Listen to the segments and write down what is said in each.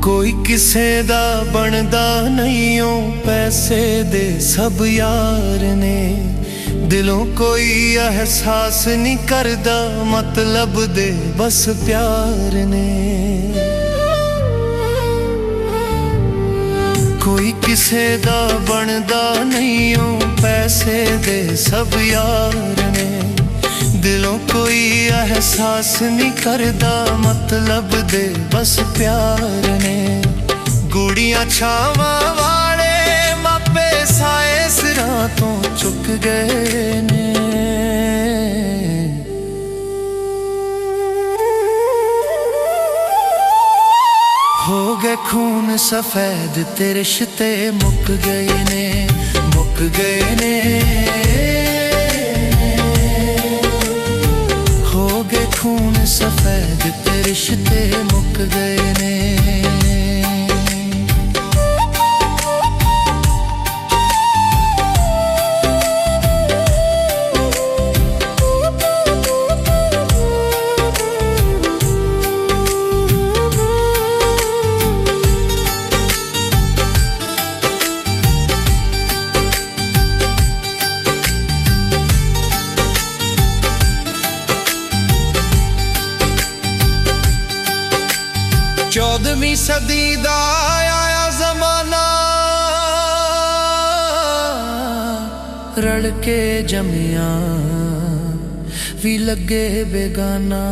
कोई किसे दा बनदा नहीं ओ पैसे दे सब यार ने। दिलों कोई एहसास नहीं करदा मतलब दे बस प्यार ने। कोई किसे दा बनदा नहीं ओ पैसे दे सब यार ने। दिलों कोई एहसास नहीं करदा मतलब दे बस प्यार ने। गुड़ियां छावां वाले मापे साए सिरां तो चुक गए ने। हो गए खून सफेद ते रिश्ते मुक गए ने, मुक गए ने। खून सफेद ते रिश्ते मुक गए ने। चौदहवीं सदी दा आया जमाना, रल के जमिया भी लगे बेगाना।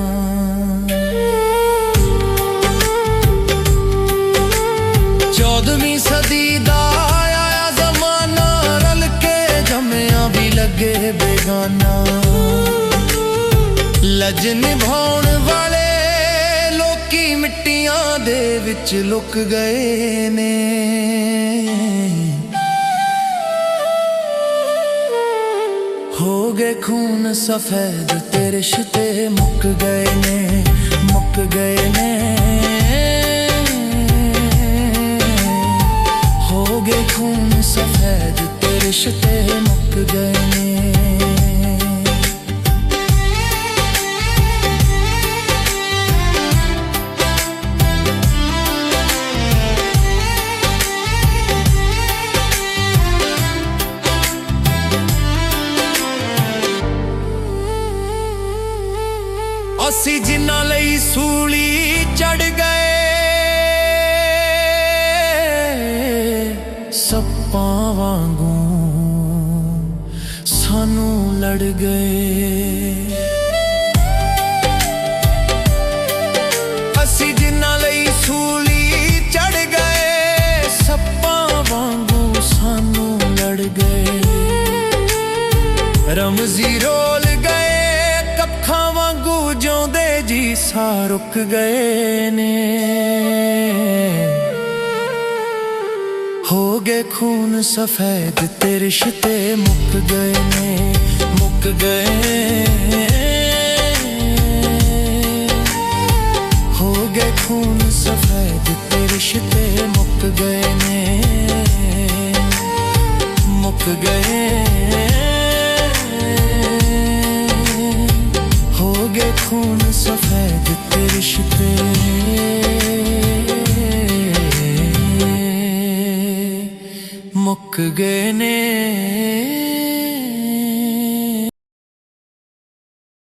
चौदहवीं सदी दा आया जमाना, रल के जमिया भी लगे बेगाना। लज निभाउण वाले मिट्टियां दे विच लुक गए ने। हो गए खून सफेद ते रिश्ते मुक गए ने, मुक गए ने। हो गए खून सफेद ते रिश्ते मुक गए ने। असी जिन्हां लई सूली चढ़ गए, सप्पां वांगू सानू लड़ गए। असी जिन्हां लई सूली चढ़ गए, सप्पां वांगू सानू लड़ गए। रमजी रोल गए कपखां वांगू, जिउंदे जी सा रुक गए ने। हो गए खून सफेद ते रिश्ते मुक गए ने, मुक गए। हो गए खून सफेद ते रिश्ते मुक गए ने, मुक गए। खून सफेद ते रिश्ते मुक गए ने।